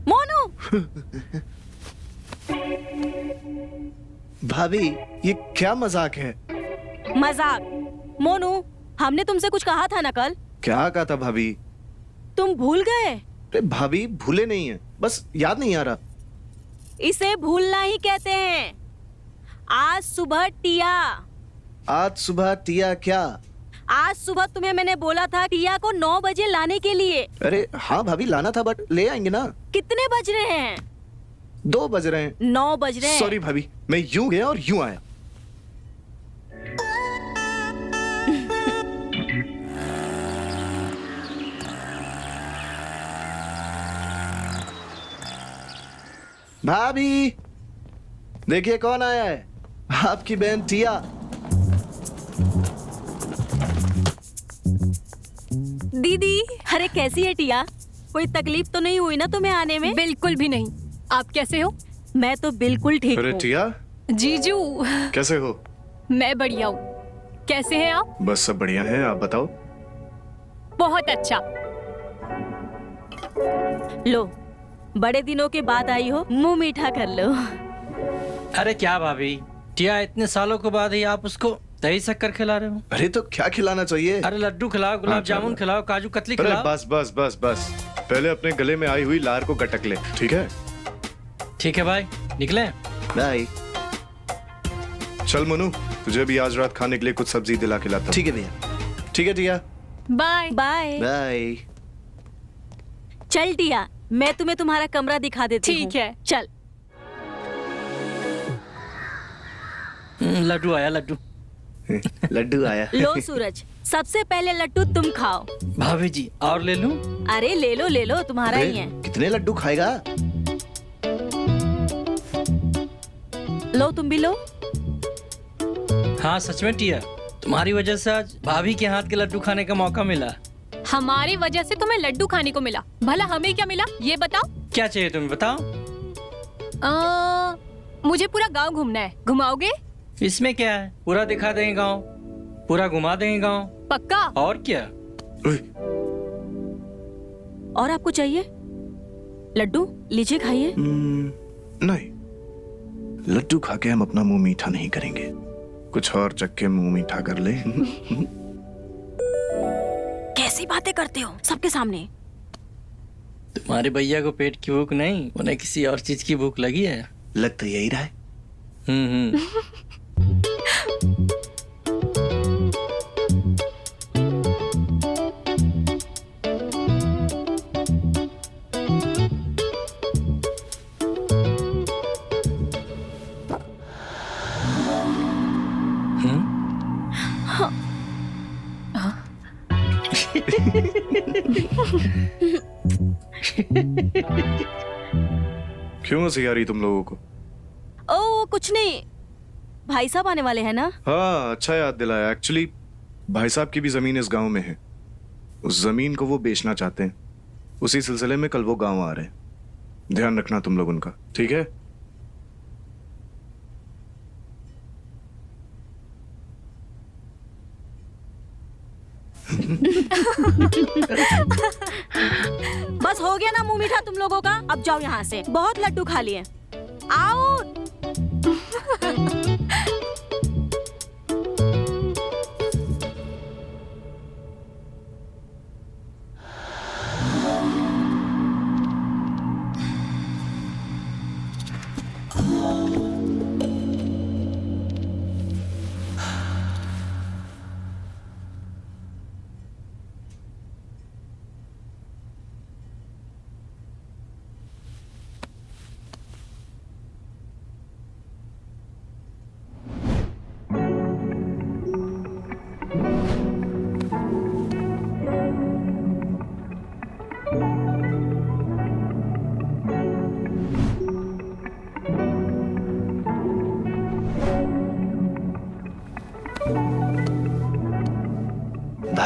मोनू, भाभी ये क्या मजाक है? मजाक? मोनू, हमने तुमसे कुछ कहा था ना कल। क्या कहा था भाभी? तुम भूल गए? अरे भाभी भूले नहीं है, बस याद नहीं आ रहा। इसे भूलना ही कहते हैं। आज सुबह टिया। आज सुबह टिया क्या? आज सुबह तुम्हें मैंने बोला था टिया को 9 बजे लाने के लिए। अरे हाँ भाभी लाना था, बट ले आएंगे ना। कितने बज रहे हैं? 2 बज रहे हैं। 9 बज रहे हैं। सॉरी भाभी, मैं यूं गया और यूं आया। भाभी देखिए कौन आया है, आपकी बहन टिया। दीदी, अरे कैसी है टिया? कोई तकलीफ तो नहीं हुई ना तुम्हें आने में? बिल्कुल भी नहीं। आप कैसे हो? मैं तो बिल्कुल ठीक अरे हूँ। टिया जीजू, कैसे हो? मैं बढ़िया हूँ। कैसे हैं आप? बस सब बढ़िया है, आप बताओ। बहुत अच्छा। लो, बड़े दिनों के बाद आई हो, मुंह मीठा कर लो। अरे क्या भाभी, टिया इतने सालों के बाद ही आप उसको दही शक्कर खिला रहे हो? अरे तो क्या खिलाना चाहिए? अरे लड्डू खिलाओ, गुलाब जामुन अच्छा। खिलाओ, काजू कतली अरे खिलाओ। बस बस बस बस, पहले अपने गले में आई हुई लार को गटक ले, ठीक है? ठीक है भाई, निकले। बाय। चल मनु, तुझे भी आज रात खाने के लिए कुछ सब्जी दिला के लाता हूं। ठीक है भैया। ठीक है टिया, बाय। बाय। बाय। चल टिया, मैं तुम्हें तुम्हारा कमरा दिखा देती हूँ। ठीक है। चल। लड्डू आया, लड्डू। लड्डू आया। लो सूरज, सबसे पहले लड्डू तुम खाओ। भाभी जी और ले लूं? अरे ले लो, तुम्हारा ही है। कितने लड्डू खाएगा? लो, तुम भी लो। हाँ सच में टिया, तुम्हारी वजह से आज भाभी के हाथ के लड्डू खाने का मौका मिला। हमारी वजह से तुम्हें लड्डू खाने को मिला, भला हमें क्या मिला ये बताओ। क्या चाहिए तुम्हें बताओ? मुझे पूरा गांव घूमना है, घुमाओगे? इसमें क्या है, पूरा दिखा देंगे गाँव, पूरा घुमा देंगे गाँव। पक्का? और क्या। और आपको चाहिए? लड्डू लीजिए, खाइए। नहीं, लड्डू खा के हम अपना मुंह मीठा नहीं करेंगे, कुछ और चख के मुंह मीठा कर ले। कैसी बातें करते हो सबके सामने? तुम्हारे भैया को पेट की भूख नहीं, उन्हें किसी और चीज की भूख लगी है। लग तो यही रहा है। हम्म। क्यों हंसी आ रही तुम लोगों को? ओ कुछ नहीं, भाई साहब आने वाले हैं ना। हाँ अच्छा याद दिलाया। एक्चुअली भाई साहब की भी जमीन इस गांव में है, उस जमीन को वो बेचना चाहते हैं, उसी सिलसिले में कल वो गांव आ रहे हैं। ध्यान रखना तुम लोग उनका, ठीक है? बस हो गया ना मुंह मीठा तुम लोगों का, अब जाओ यहाँ से, बहुत लड्डू खा लिए। आउट।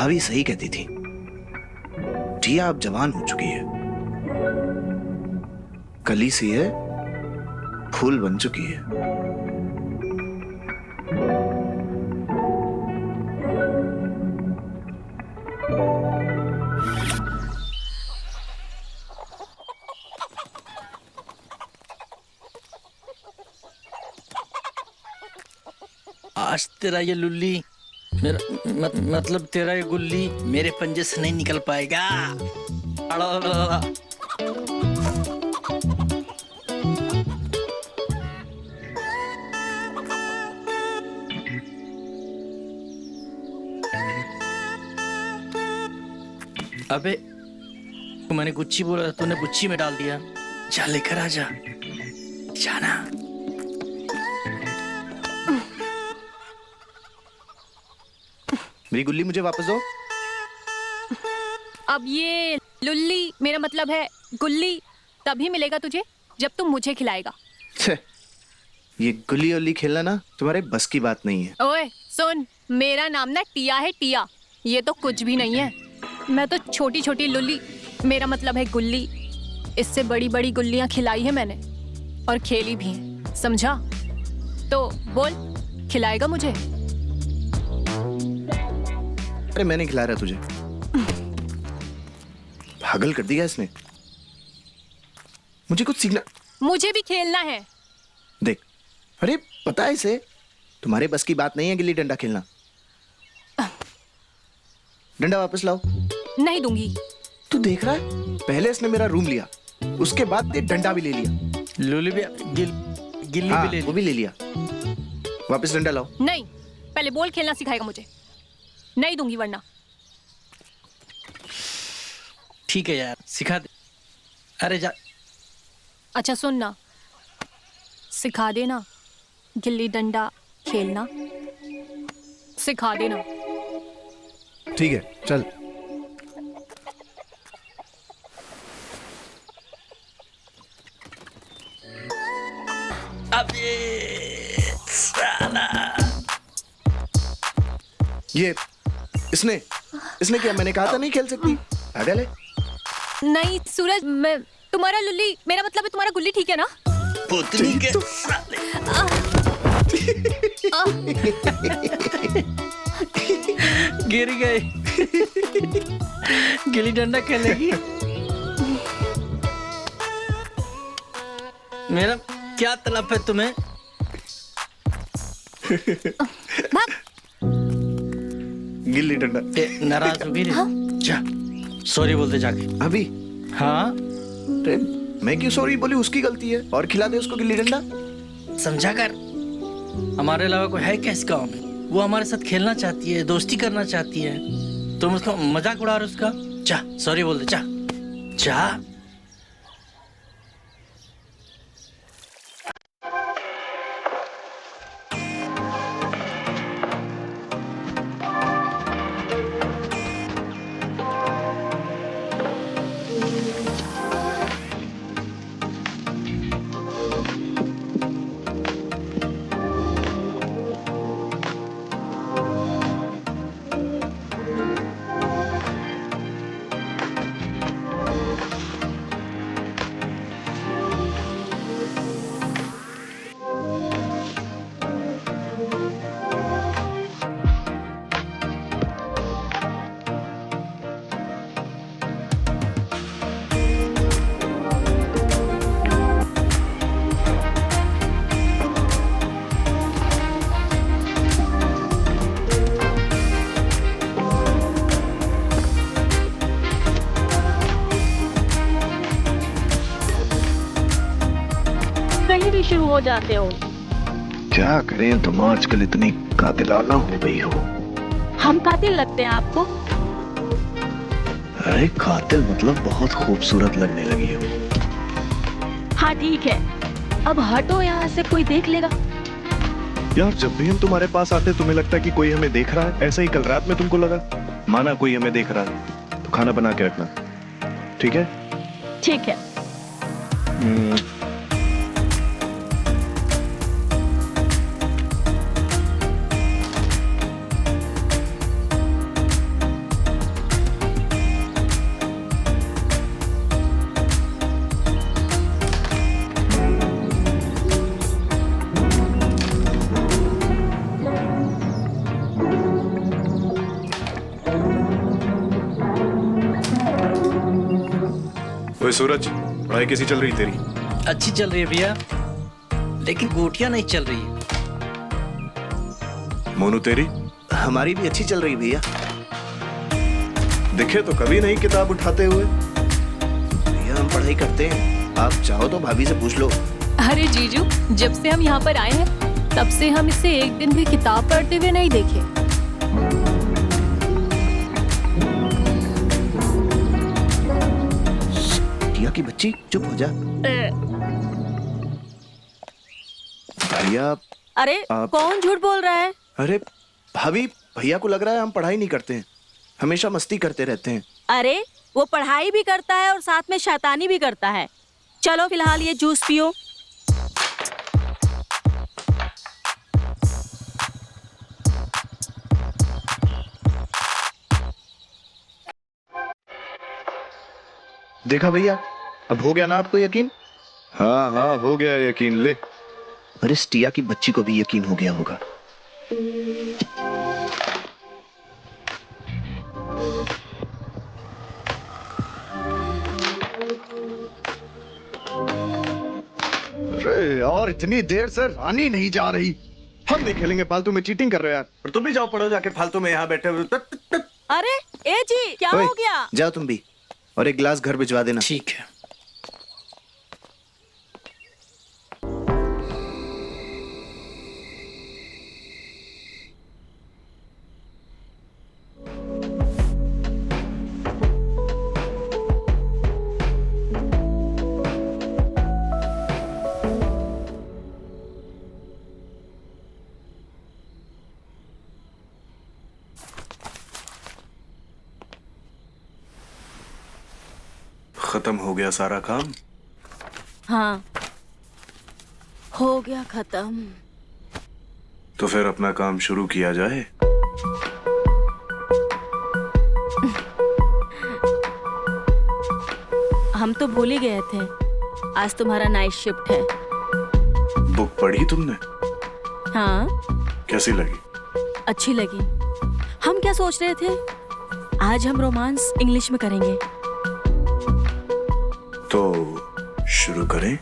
भाभी सही कहती थी, टिया अब जवान हो चुकी है, कली सी है, फूल बन चुकी है। आज तेरा ये लुल्ली मेरा मतलब तेरा ये गुल्ली मेरे पंजे से नहीं निकल पाएगा। अड़ा। अबे मैंने गुच्ची बोला, तूने गुच्ची में डाल दिया। जा लेकर आ जा, जाना। मेरी गुल्ली मुझे वापस दो। अब ये लुल्ली मेरा मतलब है गुल्ली तभी मिलेगा तुझे जब तुम मुझे खिलाएगा। छे, ये गुल्ली उल्ली खेलना ना तुम्हारे बस की बात नहीं है। ओए सुन, मेरा नाम ना टिया है, टिया। ये तो कुछ भी नहीं है। मैं तो छोटी छोटी लुल्ली, मेरा मतलब है गुल्ली, इससे बड़ी बड़ी गुल्लियां खिलाई है मैंने और खेली भी है, समझा? तो बोल, खिलाएगा मुझे? अरे मैं नहीं खिला रहा तुझे। पागल कर दिया इसने। मुझे कुछ सीखना। मुझे भी खेलना है। देख, अरे पता है इसे तुम्हारे बस की बात नहीं है गिल्ली डंडा खेलना। डंडा वापस लाओ। नहीं दूंगी। तू देख रहा है, पहले इसने मेरा रूम लिया, उसके बाद ये डंडा भी ले लिया। लुल्ली भी गिल्ली हाँ, भी ले वो भी ले लिया। वापस डंडा लाओ। नहीं, पहले बॉल खेलना सिखाएगा मुझे। नहीं दूंगी वरना। ठीक है यार, सिखा दे। अरे जा। अच्छा सुन ना, सिखा देना गिल्ली डंडा खेलना, सिखा देना। ठीक है, चल। अबे साला। ये इसने क्या, मैंने कहा था नहीं खेल सकती। पागल है। नहीं सूरज, मैं तुम्हारा लुल्ली, मेरा मतलब है तुम्हारा गुल्ली, ठीक है ना? पुतली के गिर गए। गिल्ली डंडा खेलेगी। मेरा क्या तलब है तुम्हें? भाग। गिल्ली डंडा। नाराज होगी रे? जा, सॉरी बोल दे जाके। अभी? हाँ, अरे मैं क्यों सॉरी बोली, उसकी गलती है। और खिला दे उसको गिल्ली डंडा। समझा कर। हमारे अलावा कोई है क्या इस गाँव में? वो हमारे साथ खेलना चाहती है, दोस्ती करना चाहती है, तुम उसका मजाक उड़ा रहे हो उसका। जा, सॉरी बोल दे, जा जा। कहीं भी शुरू हो जाते हो। क्या करें, तुम आजकल इतनी कातिलाना हो गई हो। हम कातिल लगते हैं आपको? अरे कातिल मतलब बहुत खूबसूरत लगने लगी हो। हाँ ठीक है, अब हटो यहाँ से, कोई देख लेगा। यार जब भी हम तुम्हारे पास आते तुम्हें लगता है कि कोई हमें देख रहा है। ऐसा ही कल रात में तुमको लगा। माना कोई हमें देख रहा है तो खाना बना के रखना, ठीक है? ठीक है। ओए सूरज, पढ़ाई कैसी चल रही तेरी? अच्छी चल रही है भैया, लेकिन गोटियां नहीं चल रही है। मोनू तेरी? हमारी भी अच्छी चल रही भैया। दिखे तो कभी नहीं किताब उठाते हुए। भैया हम पढ़ाई करते हैं, आप चाहो तो भाभी से पूछ लो। अरे जीजू, जब से हम यहाँ पर आए हैं तब से हम इसे एक दिन भी किताब पढ़ते हुए नहीं देखे। टिया की बच्ची चुप हो जा। भैया अरे कौन झूठ बोल रहा है? अरे भाभी, भैया को लग रहा है हम पढ़ाई नहीं करते हैं, हमेशा मस्ती करते रहते हैं। अरे वो पढ़ाई भी करता है और साथ में शैतानी भी करता है। चलो फिलहाल ये जूस पियो। देखा भैया, अब हो गया ना आपको यकीन? हाँ हाँ, हो गया यकीन। ले। और इस टिया की बच्ची को भी यकीन हो गया होगा। अरे यार, इतनी देर से रानी नहीं जा रही। हम नहीं खेलेंगे, फालतू में चीटिंग कर रहे हो यार। और तुम भी जाओ पढ़ो जाके, फालतू में यहाँ बैठे हुए। अरे ए जी, क्या ओए, हो गया? जाओ तुम भी, और एक गिलास घर भिजवा देना। ठीक है। खत्म हो गया सारा काम? हाँ, हो गया खत्म। तो फिर अपना काम शुरू किया जाए। हम तो भूल ही गए थे, आज तुम्हारा नाइट शिफ्ट है। बुक पढ़ी तुमने? हाँ, कैसी लगी? अच्छी लगी। हम क्या सोच रहे थे, आज हम रोमांस इंग्लिश में करेंगे। तो शुरू करें?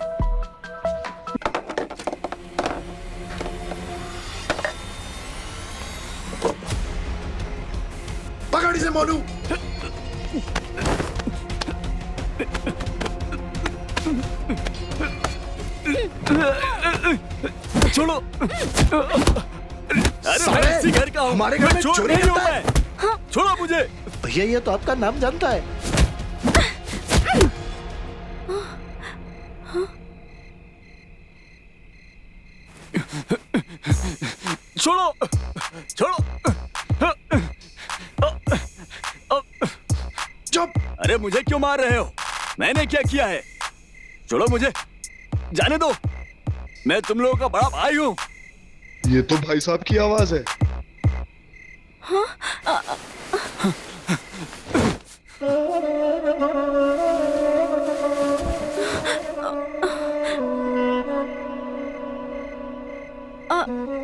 पकड़ इसे मोनू। छोड़ो। अरे मैं इसी घर का हूँ, हमारे घर में चोरी नहीं हूँ करता है। मैं। छोड़ो मुझे। भैया ये तो आपका नाम जानता है। छोड़ो, छोड़ो। चुप। अरे मुझे क्यों मार रहे हो? मैंने क्या किया है? छोड़ो मुझे, जाने दो। मैं तुम लोगों का बड़ा भाई हूँ। ये तो भाई साहब की आवाज है।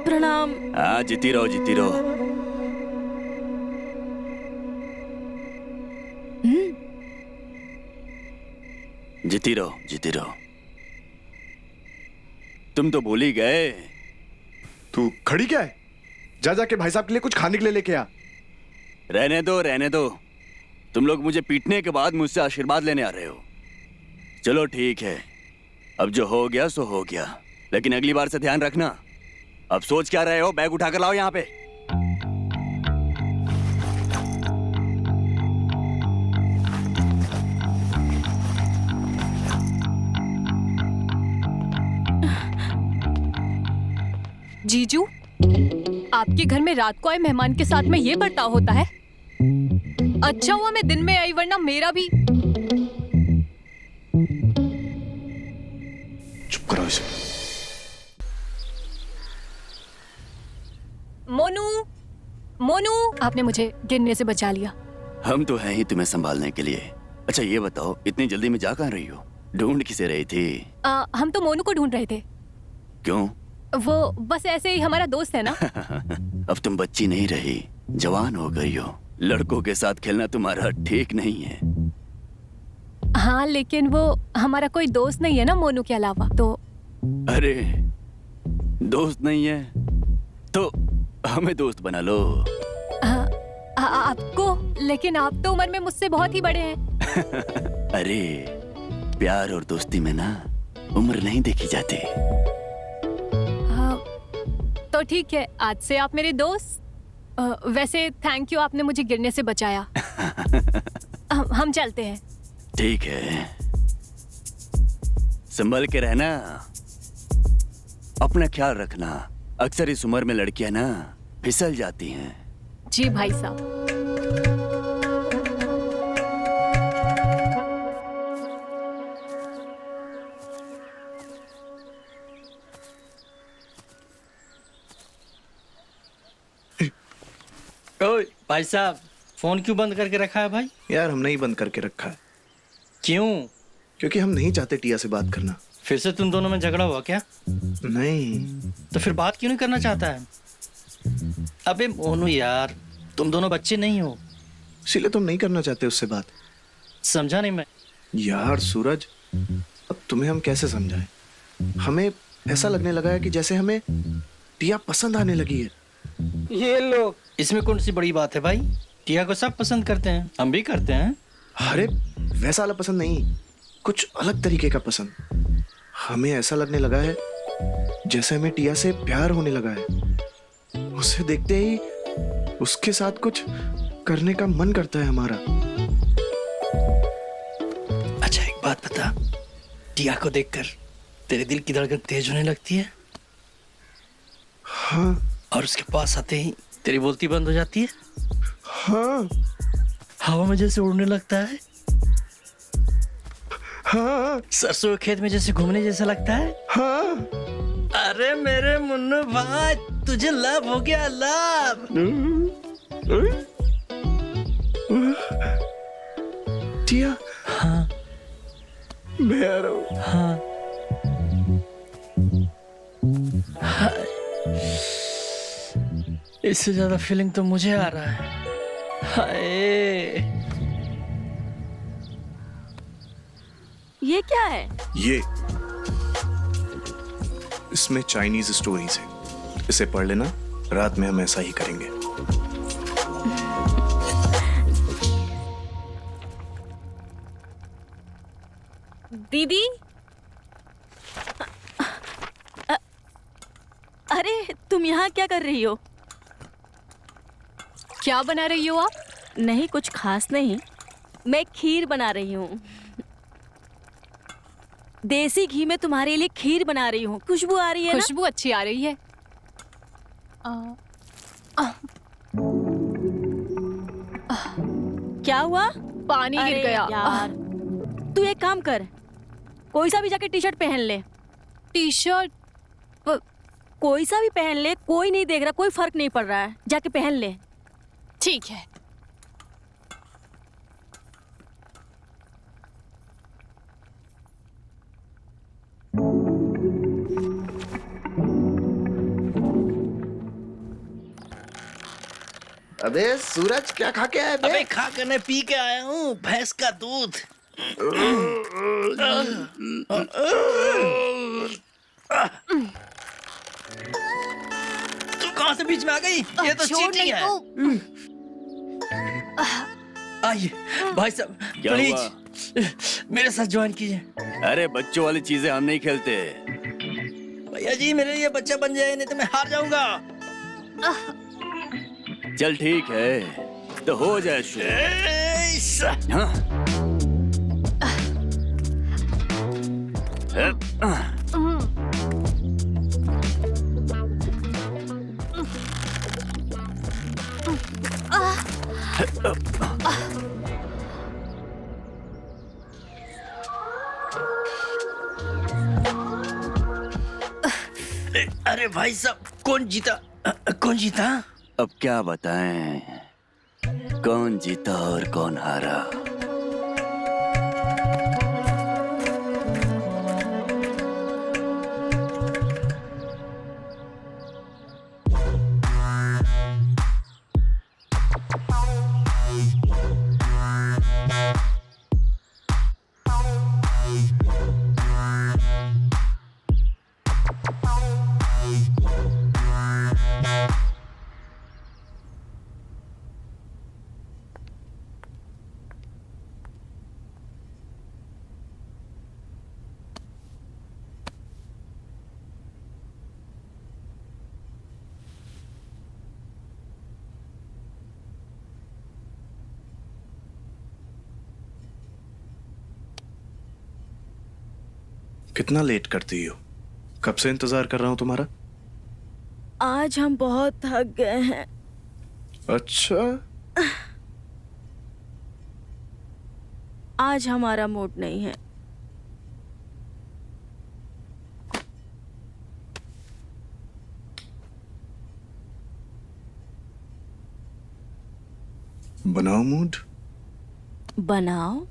प्रणाम। हाँ, जीती रहो, जीती रहो। जीती रहो, जीती रहो। तुम तो भूल ही गए। तू खड़ी क्या है? जा जाके भाई साहब के लिए कुछ खाने के लिए लेके आ। रहने दो, रहने दो। तुम लोग मुझे पीटने के बाद मुझसे आशीर्वाद लेने आ रहे हो। चलो ठीक है, अब जो हो गया सो हो गया, लेकिन अगली बार से ध्यान रखना। अब सोच क्या रहे हो? बैग उठाकर लाओ यहाँ पे। जीजू, आपके घर में रात को आए मेहमान के साथ में ये बर्ताव होता है? अच्छा हुआ मैं दिन में आई, वरना मेरा भी। चुप करो इसे। मोनू, मोनू, आपने मुझे गिरने से बचा लिया। हम तो हैं ही तुम्हें संभालने के लिए। अच्छा ये बताओ, इतनी जल्दी में जा कहाँ रही हो? ढूंढ किसे रही थी? हम तो मोनू को ढूंढ रहे थे। क्यों? वो बस ऐसे ही हमारा दोस्त है ना। अब तुम बच्ची नहीं रही, जवान हो गई हो। लड़कों के साथ खेलना तुम्हारा ठीक नहीं है। हाँ, लेकिन वो हमारा कोई दोस्त नहीं है ना मोनू के अलावा, तो अरे दोस्त नहीं है तो हमें दोस्त बना लो। आपको, लेकिन आप तो उम्र में मुझसे बहुत ही बड़े हैं। अरे प्यार और दोस्ती में ना उम्र नहीं देखी जाती। तो ठीक है, आज से आप मेरे दोस्त। वैसे थैंक यू, आपने मुझे गिरने से बचाया। हम चलते हैं। ठीक है, संभल के रहना, अपना ख्याल रखना। अक्सर इस उम्र में लड़कियां ना फिसल जाती हैं। जी भाई साहब। ओए भाई साहब, फोन क्यों बंद करके रखा है भाई? यार हमने ही बंद करके रखा है क्यों? क्योंकि हम नहीं चाहते टिया से बात करना। फिर से तुम दोनों में झगड़ा हुआ क्या? नहीं। तो फिर बात क्यों नहीं करना चाहता है? अबे मोनू यार, तुम दोनों बच्चे नहीं हो। इसीलिए तुम नहीं करना चाहते उससे बात। समझा नहीं मैं। यार सूरज, अब तुम्हें हम कैसे समझाएं? हमें ऐसा लगने लगा है कि जैसे हमें टिया पसंद आने लगी है। ये लो, इसमें कौन सी बड़ी बात है भाई? टिया को सब पसंद करते हैं, हम भी करते हैं। अरे वैसा वाला पसंद नहीं, कुछ अलग तरीके का पसंद। हमें ऐसा लगने लगा है जैसे हमें टिया से प्यार होने लगा है। उसे देखते ही उसके साथ कुछ करने का मन करता है हमारा। अच्छा एक बात बता, टिया को देखकर तेरे दिल की धड़कन तेज होने लगती है? हाँ। और उसके पास आते ही तेरी बोलती बंद हो जाती है? हाँ। हवा में जैसे उड़ने लगता है? हाँ। सरसों के खेत में जैसे घूमने जैसा लगता है? हाँ। अरे मेरे मुन्नू भाई, तुझे लव हो गया, लव। टिया, हाँ मैं आ रहा हूँ। हाँ। इससे ज्यादा फीलिंग तो मुझे आ रहा है। हाय, ये क्या है? ये इसमें चाइनीज स्टोरीज है, इसे पढ़ लेना। रात में हम ऐसा ही करेंगे। दीदी, अरे तुम यहाँ क्या कर रही हो? क्या बना रही हो आप? नहीं, कुछ खास नहीं, मैं खीर बना रही हूँ। देसी घी में तुम्हारे लिए खीर बना रही हूँ। खुशबू आ रही है ना? खुशबू अच्छी आ रही है। क्या हुआ? पानी गिर अरे गया। यार, तू एक काम कर, कोई सा भी जाके टी शर्ट पहन ले। T shirt? कोई सा भी पहन ले, कोई नहीं देख रहा, कोई फर्क नहीं पड़ रहा है, जाके पहन ले। ठीक है। अबे सूरज, क्या खा के आया बे? अबे खा कर मैं पी के आया हूँ, भैंस का दूध। तू कहाँ से बीच में आ गई? ये तो चीटिंग है। आइए भाई साहब, क्या प्लीज मेरे साथ ज्वाइन कीजिए। अरे बच्चों वाली चीजें हम नहीं खेलते। भैया जी, मेरे लिए बच्चा बन जाए, नहीं तो मैं हार जाऊंगा। चल ठीक है, तो हो जाए शुरू। हाँ? अरे भाई साहब, कौन जीता? कौन जीता? अब क्या बताएं, कौन जीता और कौन हारा? कितना लेट करती हो? कब से इंतजार कर रहा हूं तुम्हारा। आज हम बहुत थक गए हैं। अच्छा, आज हमारा मूड नहीं है। बनाओ मूड। बनाओ।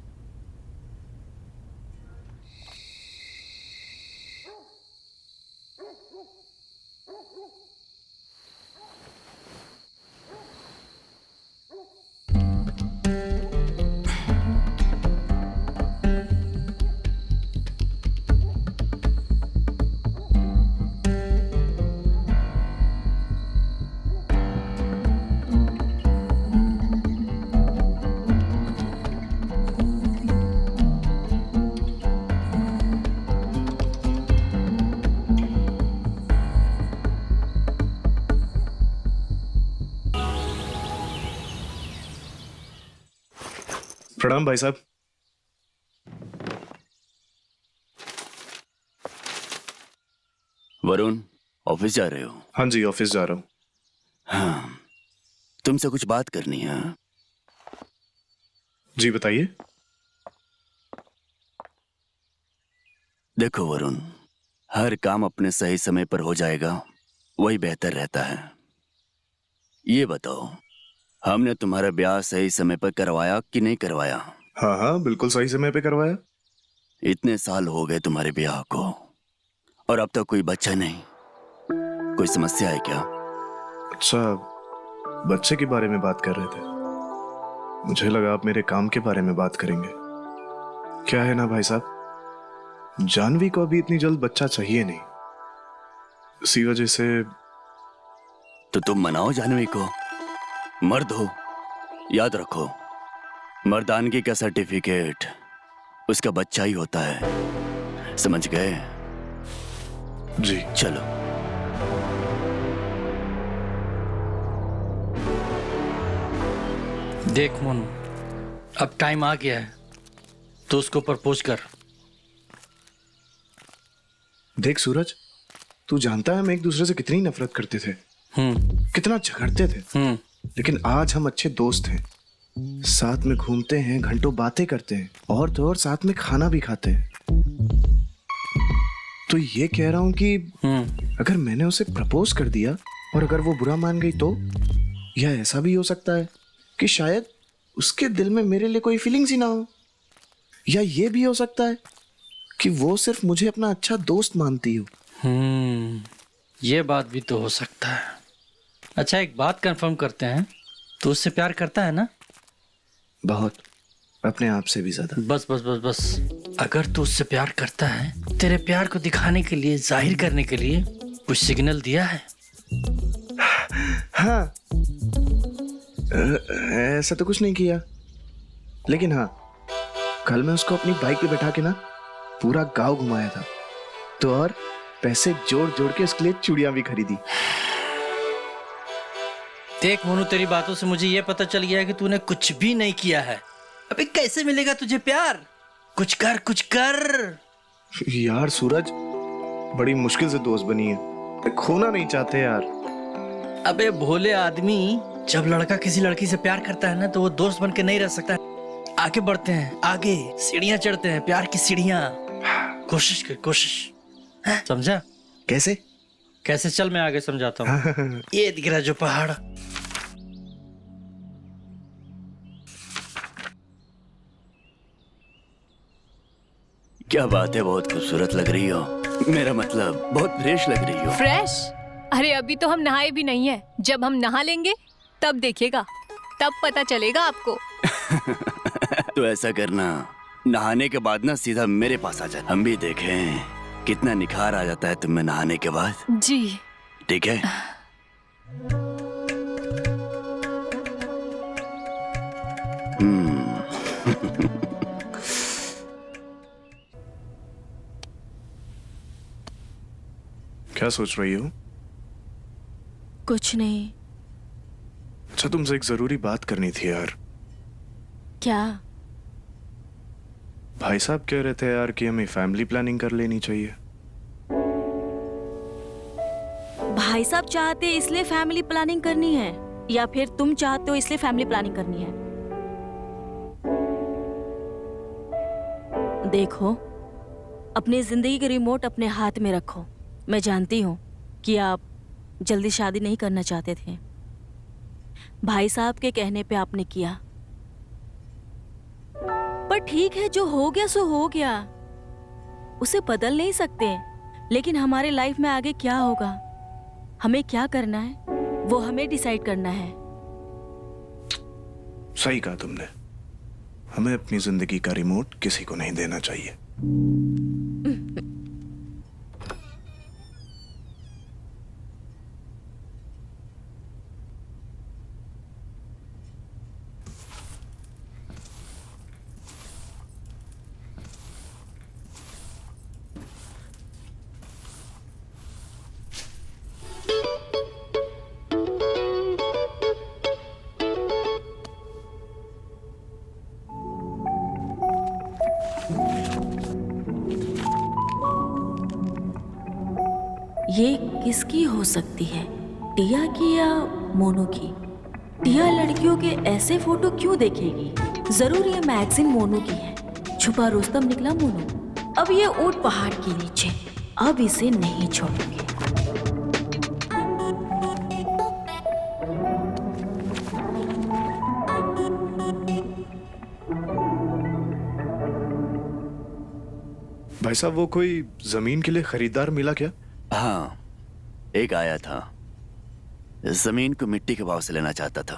प्रणाम भाई साहब। वरुण, ऑफिस जा रहे हो? हाँ जी, ऑफिस जा रहा हूँ। हाँ, तुमसे कुछ बात करनी है। जी बताइए। देखो वरुण, हर काम अपने सही समय पर हो जाएगा, वही बेहतर रहता है। ये बताओ, हमने तुम्हारा ब्याह सही समय पर करवाया कि नहीं करवाया? हाँ हाँ, बिल्कुल सही समय पे करवाया। इतने साल हो गए तुम्हारे ब्याह को और अब तक कोई बच्चा नहीं। कोई समस्या है क्या? अच्छा, बच्चे के बारे में बात कर रहे थे। मुझे लगा आप मेरे काम के बारे में बात करेंगे। क्या है ना भाई साहब, जानवी को अभी इतनी जल्द बच्चा चाहिए नहीं। इसी वजह से तो तुम मनाओ जानवी को। मर्द हो, याद रखो, मर्दानगी का सर्टिफिकेट उसका बच्चा ही होता है। समझ गए? जी। चलो। देख मोनू, अब टाइम आ गया है तो उसको प्रपोज कर। देख सूरज, तू जानता है हम एक दूसरे से कितनी नफरत करते थे, कितना झगड़ते थे, लेकिन आज हम अच्छे दोस्त हैं। साथ में घूमते हैं, घंटों बातें करते हैं, और तो और साथ में खाना भी खाते हैं। तो ये कह रहा हूं कि अगर मैंने उसे प्रपोज कर दिया और अगर वो बुरा मान गई तो, या ऐसा भी हो सकता है कि शायद उसके दिल में मेरे लिए कोई फीलिंग्स ही ना हो, या ये भी हो सकता है कि वो सिर्फ मुझे अपना अच्छा दोस्त मानती हो। ये बात भी तो हो सकता है। अच्छा, एक बात कंफर्म करते हैं, तू उससे प्यार करता है ना? बहुत, अपने आप से भी ज्यादा। बस बस बस बस, अगर तू उससे प्यार करता है, तेरे प्यार को दिखाने के लिए, जाहिर करने के लिए कुछ सिग्नल दिया है? हाँ, ऐसा तो कुछ नहीं किया, लेकिन हाँ, कल मैं उसको अपनी बाइक पे बैठा के ना पूरा गांव घुमाया था, तो और पैसे जोड़ जोड़ के उसके लिए चूड़ियां भी खरीदी। देख मोनू, तेरी बातों से मुझे ये पता चल गया है कि तूने कुछ भी नहीं किया है। अबे कैसे मिलेगा तुझे प्यार? कुछ कर, कुछ कर। यार सूरज, बड़ी मुश्किल से दोस्त बनी है, खोना नहीं चाहते यार। अबे भोले आदमी, जब लड़का किसी लड़की से प्यार करता है ना, तो वो दोस्त बन के नहीं रह सकता। आगे बढ़ते हैं, आगे सीढ़ियां चढ़ते हैं, प्यार की सीढ़ियां। कोशिश कर, कोशिश। समझा? कैसे? कैसे? चल मैं आगे समझाता हूँ। ये दिख रहा जो पहाड़, क्या बात है, बहुत खूबसूरत लग रही हो। मेरा मतलब बहुत फ्रेश लग रही हो। फ्रेश? अरे अभी तो हम नहाए भी नहीं है। जब हम नहा लेंगे तब देखिएगा, तब पता चलेगा आपको। तो ऐसा करना, नहाने के बाद ना सीधा मेरे पास आ जाना, हम भी देखें कितना निखार आ जाता है तुम्हें नहाने के बाद। जी ठीक है? क्या सोच रही हो? कुछ नहीं। अच्छा, तुमसे एक जरूरी बात करनी थी यार। क्या? भाई साहब कह रहे थे यार कि हमें फैमिली प्लानिंग कर लेनी चाहिए। भाई साहब चाहते इसलिए फैमिली प्लानिंग करनी है, या फिर तुम चाहते हो इसलिए फैमिली प्लानिंग करनी है? देखो, अपनी जिंदगी के रिमोट अपने हाथ में रखो। मैं जानती हूँ कि आप जल्दी शादी नहीं करना चाहते थे। भाई साहब के कहने पे आपने किया, पर ठीक है, जो हो गया सो हो गया, उसे बदल नहीं सकते। लेकिन हमारे लाइफ में आगे क्या होगा, हमें क्या करना है, वो हमें डिसाइड करना है। सही कहा तुमने, हमें अपनी जिंदगी का रिमोट किसी को नहीं देना चाहिए। ये किसकी हो सकती है, टिया की या मोनू की? टिया लड़कियों के ऐसे फोटो क्यों देखेगी? जरूर ये मैगजीन मोनू की है। छुपा रुस्तम निकला मोनू। अब ये ऊंट पहाड़ के नीचे, अब इसे नहीं छोड़ेंगे। भाई साहब वो कोई जमीन के लिए खरीदार मिला क्या? हाँ, एक आया था, जमीन को मिट्टी के भाव से लेना चाहता था।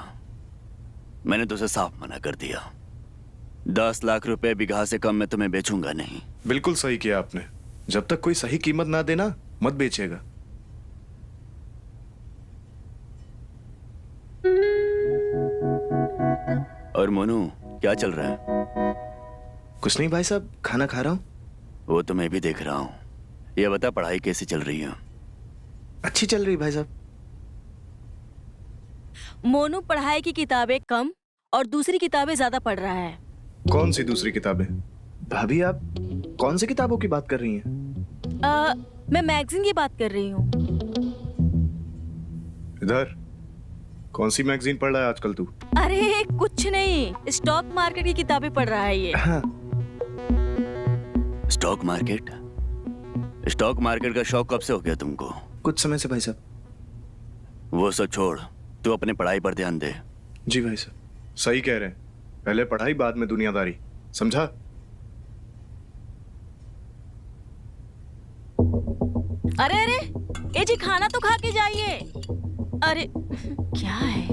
मैंने तो उसे साफ मना कर दिया। 10 लाख रुपए बीघा से कम मैं तुम्हें बेचूंगा नहीं। बिल्कुल सही किया आपने। जब तक कोई सही कीमत ना देना मत बेचेगा। और मोनू, क्या चल रहा है? कुछ नहीं भाई साहब, खाना खा रहा हूँ। वो तो मैं भी देख रहा हूँ। ये बता, पढ़ाई कैसी चल रही है? अच्छी चल रही भाई साहब। मोनू पढ़ाई की किताबें कम और दूसरी किताबें ज्यादा पढ़ रहा है। कौन सी दूसरी किताबें? भाभी आप कौन सी किताबों की बात कर रही हैं? मैं मैगजीन की बात कर रही हूँ। इधर कौन सी मैगजीन पढ़ रहा है आजकल तू? अरे कुछ नहीं, स्टॉक मार्केट की किताबें पढ़ रहा है ये। हाँ। Stock market? स्टॉक मार्केट का शौक कब से हो गया तुमको? कुछ समय से भाई साहब। वो सब छोड़, तू अपने पढ़ाई पर ध्यान दे। जी भाई साहब, सही कह रहे हैं। पहले पढ़ाई, बाद में दुनियादारी, समझा? अरे अरे, ए जी खाना तो खा के जाइए। अरे क्या है?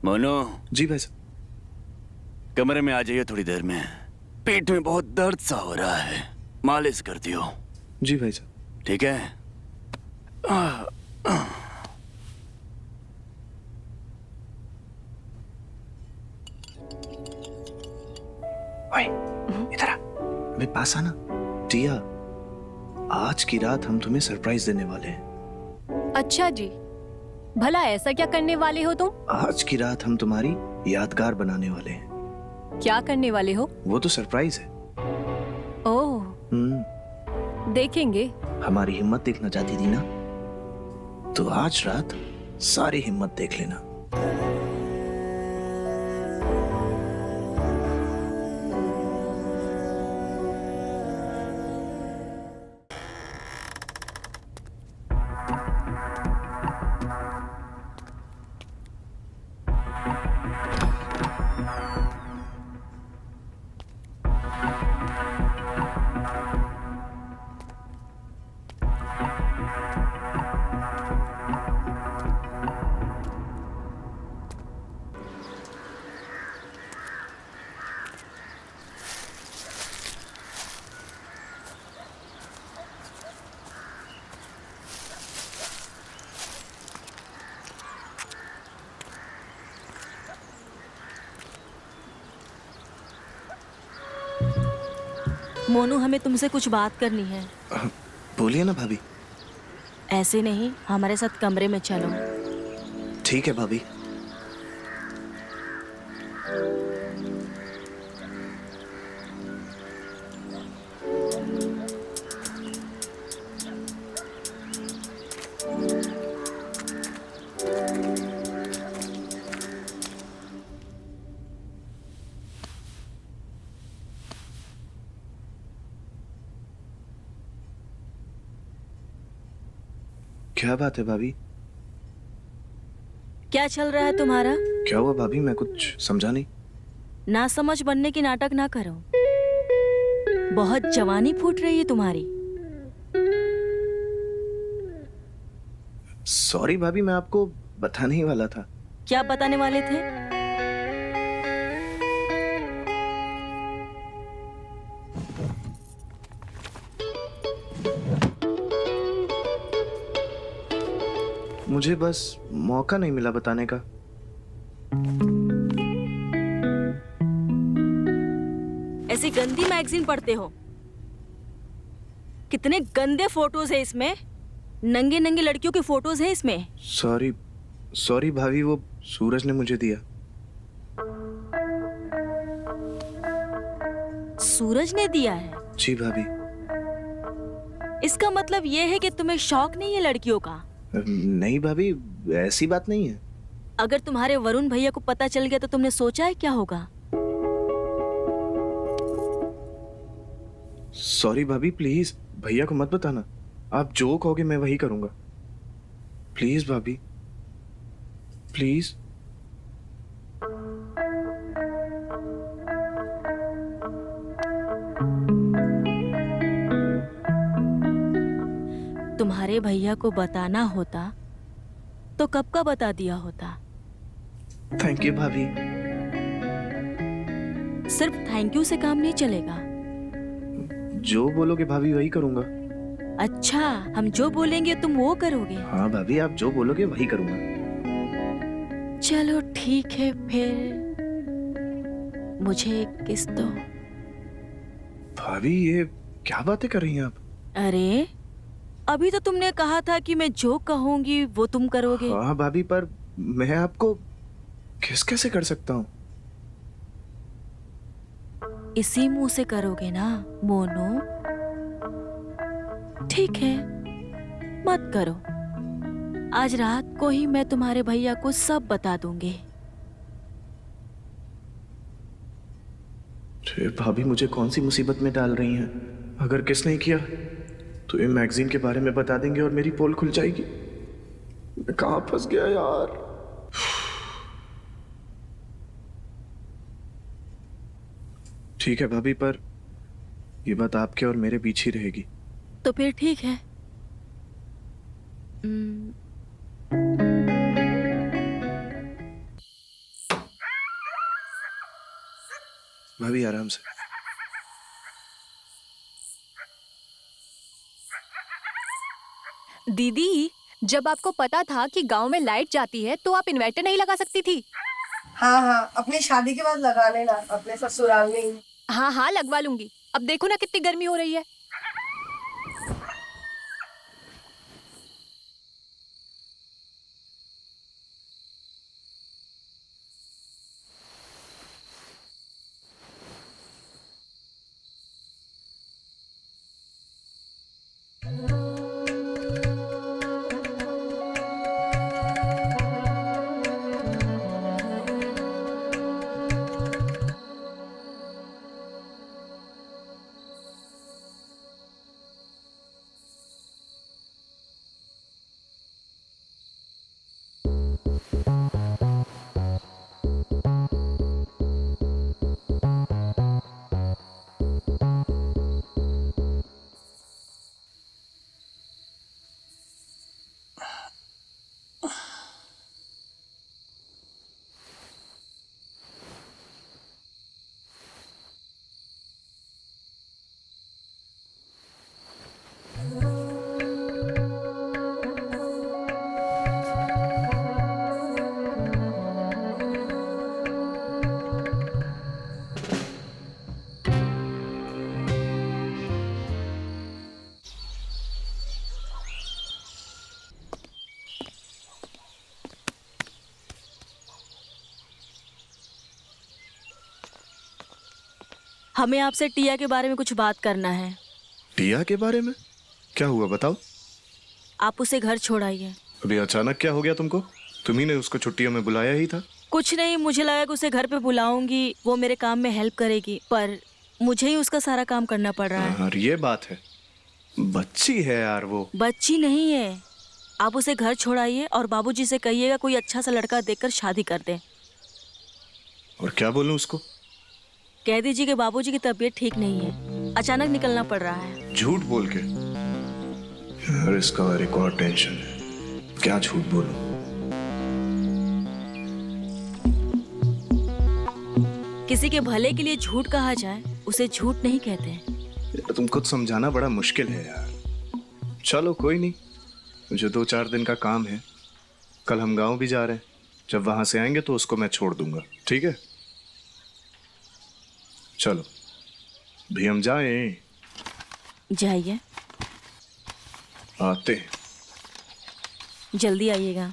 मोनू, जी भाई साहब। कमरे में आ जाइए थोड़ी देर में। पेट में बहुत दर्द सा हो रहा है, मालिश कर दियो। जी भाई साहब। ठीक है? ओए, इधर आ। अबे पास आना। टिया, आज की रात हम तुम्हें सरप्राइज देने वाले हैं। अच्छा जी, भला ऐसा क्या करने वाले हो तुम? आज की रात हम तुम्हारी यादगार बनाने वाले हैं। क्या करने वाले हो? वो तो सरप्राइज है। ओह, देखेंगे। हमारी हिम्मत देखना चाहती थी ना, तो आज रात सारी हिम्मत देख लेना। मोनू, हमें तुमसे कुछ बात करनी है। बोलिए ना भाभी। ऐसे नहीं, हमारे साथ कमरे में चलो। ठीक है भाभी। क्या बात है भाभी? क्या चल रहा है तुम्हारा? क्या हुआ भाभी? मैं कुछ समझा नहीं। ना समझ बनने की नाटक ना करो। बहुत जवानी फूट रही है तुम्हारी। सॉरी भाभी, मैं आपको बताने ही वाला था। क्या बताने वाले थे? मुझे बस मौका नहीं मिला बताने का। ऐसी गंदी मैगजीन पढ़ते हो? कितने गंदे फोटोज है इसमें। नंगे नंगे लड़कियों की फोटोज है इसमें। सॉरी सॉरी भाभी, वो सूरज ने मुझे दिया। सूरज ने दिया है? जी भाभी। इसका मतलब ये है कि तुम्हें शौक नहीं है लड़कियों का? नहीं भाभी, ऐसी बात नहीं है। अगर तुम्हारे वरुण भैया को पता चल गया तो तुमने सोचा है क्या होगा? सॉरी भाभी, प्लीज भैया को मत बताना। आप जो कहोगे मैं वही करूंगा। प्लीज भाभी, प्लीज। तुम्हारे भैया को बताना होता तो कब का बता दिया होता। थैंक यू भाभी। सिर्फ थैंक यू से काम नहीं चलेगा। जो बोलोगे भाभी वही करूंगा। अच्छा, हम जो बोलेंगे तुम वो करोगे? हाँ भाभी, आप जो बोलोगे वही करूंगा। चलो ठीक है फिर, मुझे एक किस दो। भाभी ये क्या बातें कर रही हैं आप? अरे अभी तो तुमने कहा था कि मैं जो कहूंगी वो तुम करोगे। हाँ भाभी, पर मैं आपको किस कैसे कर सकता हूँ? इसी मुंह से करोगे ना मोनू? ठीक है, मत करो। आज रात को ही मैं तुम्हारे भैया को सब बता दूंगी। अरे भाभी, मुझे कौन सी मुसीबत में डाल रही हैं? अगर किस नहीं किया तो ये मैगजीन के बारे में बता देंगे और मेरी पोल खुल जाएगी। मैं कहाँ फंस गया यार। ठीक है भाभी, पर ये बात आपके और मेरे बीच ही रहेगी। तो फिर ठीक है। भाभी आराम से। दीदी, जब आपको पता था कि गांव में लाइट जाती है तो आप इन्वर्टर नहीं लगा सकती थी? हाँ हाँ, अपनी शादी के बाद लगा लेना, अपने ससुराल में ही। हाँ हाँ, लगवा लूंगी। अब देखो ना कितनी गर्मी हो रही है। हमें आपसे टिया के बारे में कुछ बात करना है। टिया के बारे में? क्या हुआ बताओ। आप उसे घर छोड़ाइए। अभी अचानक क्या हो गया तुमको? तुम्ही ने उसको छुट्टियों में बुलाया ही था। कुछ नहीं, मुझे लगा कि उसे घर पे बुलाऊंगी, वो मेरे काम में हेल्प करेगी, पर मुझे ही उसका सारा काम करना पड़ रहा है। और ये बात है, बच्ची है यार वो। बच्ची नहीं है। आप उसे घर छोड़ाइए और बाबूजी से कहिएगा कोई अच्छा सा लड़का देखकर शादी कर दें। और क्या बोलूं उसको? कह दीजिए कि बाबूजी की तबीयत ठीक नहीं है, अचानक निकलना पड़ रहा है। झूठ बोल के? यार इसका एक और टेंशन है, क्या झूठ बोलूं। किसी के भले के लिए झूठ कहा जाए उसे झूठ नहीं कहते हैं। यार तुमको समझाना बड़ा मुश्किल है यार। चलो कोई नहीं, मुझे 2-4 दिन का काम है। कल हम गांव भी जा रहे हैं, जब वहां से आएंगे तो उसको मैं छोड़ दूंगा, ठीक है? चलो भी हम जाएं। जाइए, आते हैं। जल्दी आइएगा।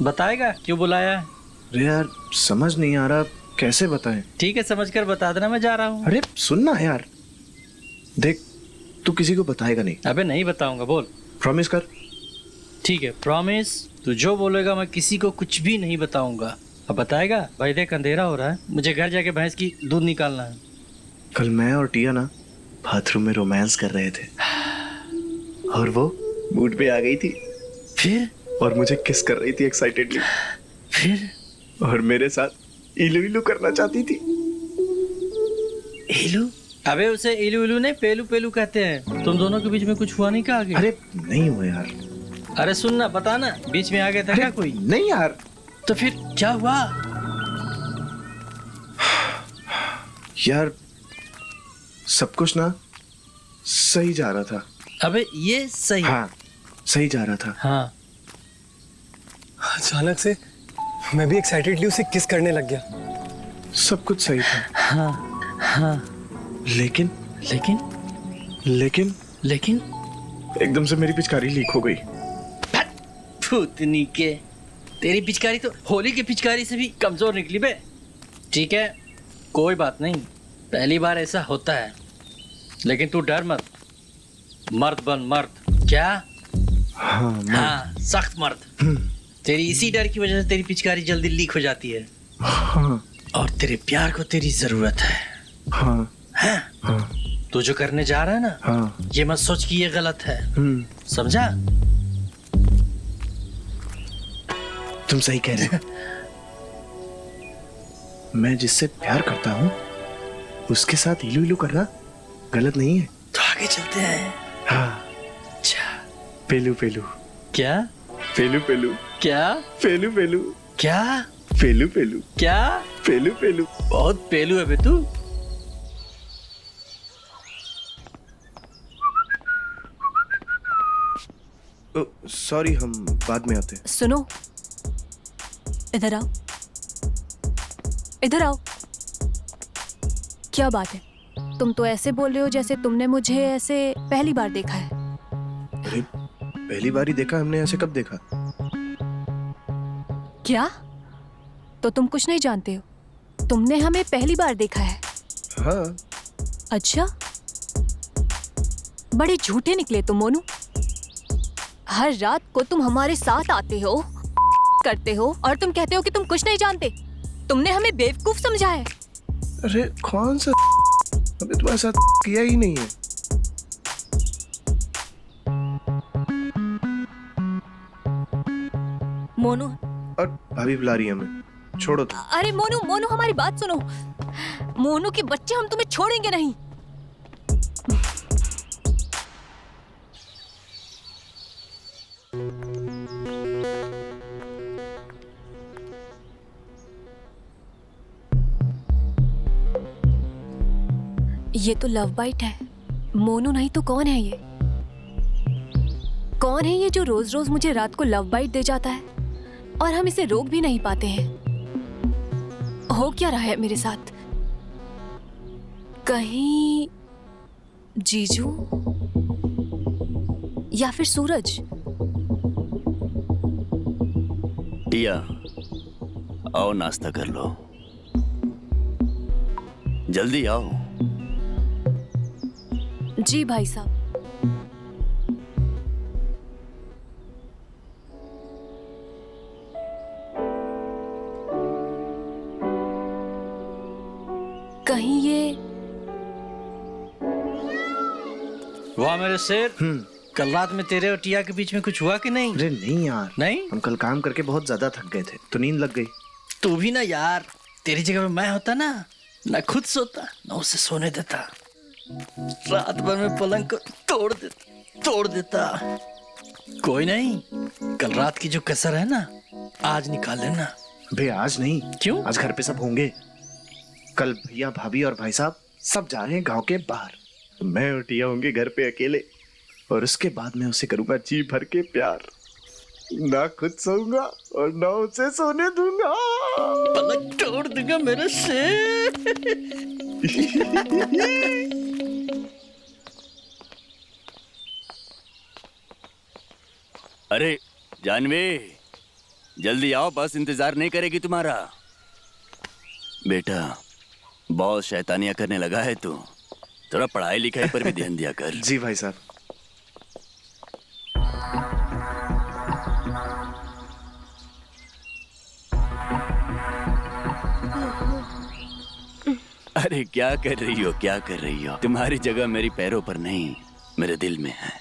बताएगा क्यों बुलाया है? अरे यार समझ नहीं आ रहा, कैसे बताएं? ठीक है, समझकर बता देना, मैं जा रहा हूँ। अरे सुनना यार, देख तू किसी को बताएगा नहीं। अबे नहीं बताऊंगा, बोल। प्रॉमिस कर। ठीक है, प्रॉमिस। तू जो बोलेगा मैं किसी को कुछ भी नहीं बताऊंगा। अब बताएगा? भाई देख अंधेरा हो रहा है, मुझे घर जाके भैंस की दूध निकालना है। कल मैं और टिया ना बाथरूम में रोमांस कर रहे थे और वो मूड पे आ गई थी फिर? और मुझे किस कर रही थी एक्साइटेडली। फिर? और मेरे साथ इलू इलू करना चाहती थी। इलू? अबे उसे इलू इलू नहीं, पेलू पेलू कहते हैं। तुम दोनों के बीच में कुछ हुआ नहीं क्या आगे? अरे नहीं हुआ यार। अरे सुन ना, बता ना, बीच में आ गया था क्या कोई? नहीं यार। तो फिर क्या हुआ? यार सब कुछ ना सही जा रहा था। अबे ये सही? हाँ सही जा रहा था। हाँ। अचानक से मैं भी एक्साइटेडली उसे किस करने लग गया। सब कुछ सही था। हाँ हाँ। लेकिन लेकिन लेकिन लेकिन एकदम से मेरी पिचकारी लीक हो गई। भूतनी के, तेरी पिचकारी तो होली की पिचकारी से भी कमजोर निकली बे। ठीक है कोई बात नहीं, पहली बार ऐसा होता है, लेकिन तू डर मत, मर्द बन मर्द। क्या? हाँ सख्त मर्द। तेरी इसी डर की वजह से तेरी पिचकारी जल्दी लीक हो जाती है। हाँ और तेरे प्यार को तेरी जरूरत है। हाँ हाँ? हाँ तू जो करने जा रहा है ना, हाँ ये मत सोच कि ये गलत है। समझा? तुम सही कह रहे हो। मैं जिससे प्यार करता हूँ उसके साथ इलू इलू करना गलत नहीं है। तो आगे चलते हैं। हाँ अच्छा। पेलू पेलू। क्या? पेलू पेलू। क्या? पेलू पेलू। क्या? पेलू पेलू। क्या? पेलू पेलू। बहुत पेलू है बे तू। सॉरी हम बाद में आते हैं। सुनो, इधर आओ, इधर आओ। क्या बात है? तुम तो ऐसे बोल रहे हो जैसे तुमने मुझे ऐसे पहली बार देखा है। अरे पहली बार ही देखा हमने, ऐसे कब देखा? क्या? तो तुम कुछ नहीं जानते हो, तुमने हमें पहली बार देखा है। हाँ। अच्छा, बड़े झूठे निकले तुम मोनू। हर रात को तुम हमारे साथ आते हो, करते हो और तुम कहते हो कि तुम कुछ नहीं जानते। तुमने हमें बेवकूफ समझा है। अरे कौन सा अबे तुम्हारे साथ किया ही नहीं है। मोनू, और भाभी बुला रही है हमें, छोड़ो तुम। अरे मोनू, मोनू हमारी बात सुनो। मोनू के बच्चे, हम तुम्हें छोड़ेंगे नहीं। ये तो लव बाइट है, मोनू नहीं तो कौन है ये? कौन है ये जो रोज रोज मुझे रात को लव बाइट दे जाता है और हम इसे रोक भी नहीं पाते हैं? हो क्या रहा है मेरे साथ? कहीं जीजू या फिर सूरज। टिया, आओ नाश्ता कर लो, जल्दी आओ। जी भाई साहब। कहीं ये वाह मेरे शेर, कल रात में तेरे और टिया के बीच में कुछ हुआ कि नहीं? अरे नहीं यार, नहीं? हम कल काम करके बहुत ज्यादा थक गए थे तो नींद लग गई। तू भी ना यार, तेरी जगह पे मैं होता ना खुद सोता ना उसे सोने देता, रात भर में पलंग को तोड़ देता। कोई नहीं, कल रात की जो कसर है ना आज निकाल लेना। बे आज नहीं। क्यों? आज घर पे सब होंगे। कल भैया भाभी और भाई साहब सब जा रहे हैं गांव के बाहर। मैं और टिया होंगे घर पे अकेले, और उसके बाद मैं उसे करूंगा जी भर के प्यार। ना खुद सोऊंगा और ना उसे सोने दूंगा। पलंग तोड़ दूंगा मेरे शेर। अरे जानवी, जल्दी आओ, बस इंतजार नहीं करेगी तुम्हारा। बेटा, बहुत शैतानियां करने लगा है तू, थोड़ा पढ़ाई लिखाई पर भी ध्यान दिया कर। जी भाई साहब। अरे क्या कर रही हो, क्या कर रही हो? तुम्हारी जगह मेरी पैरों पर नहीं, मेरे दिल में है।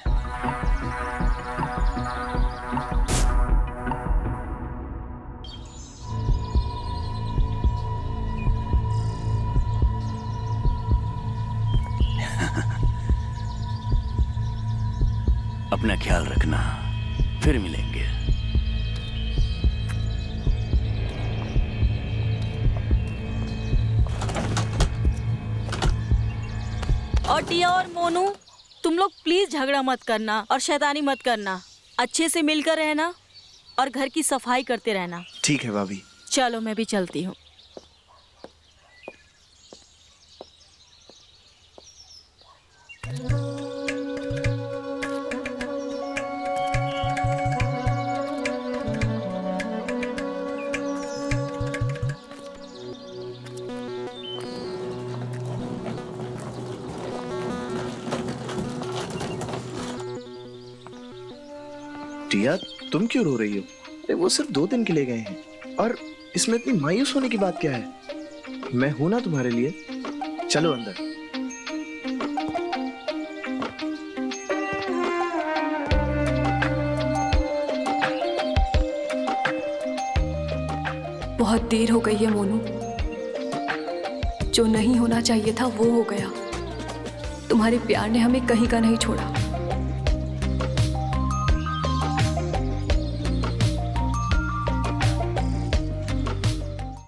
अपना ख्याल रखना, फिर मिलेंगे। और टिया और मोनू, तुम लोग प्लीज झगड़ा मत करना और शैतानी मत करना। अच्छे से मिलकर रहना और घर की सफाई करते रहना। ठीक है भाभी। चलो मैं भी चलती हूँ। टिया, तुम क्यों रो रही हो? अरे वो सिर्फ 2 दिन के लिए गए हैं, और इसमें इतनी मायूस होने की बात क्या है? मैं हूं ना तुम्हारे लिए। चलो अंदर। बहुत देर हो गई है मोनू, जो नहीं होना चाहिए था वो हो गया। तुम्हारे प्यार ने हमें कहीं का नहीं छोड़ा।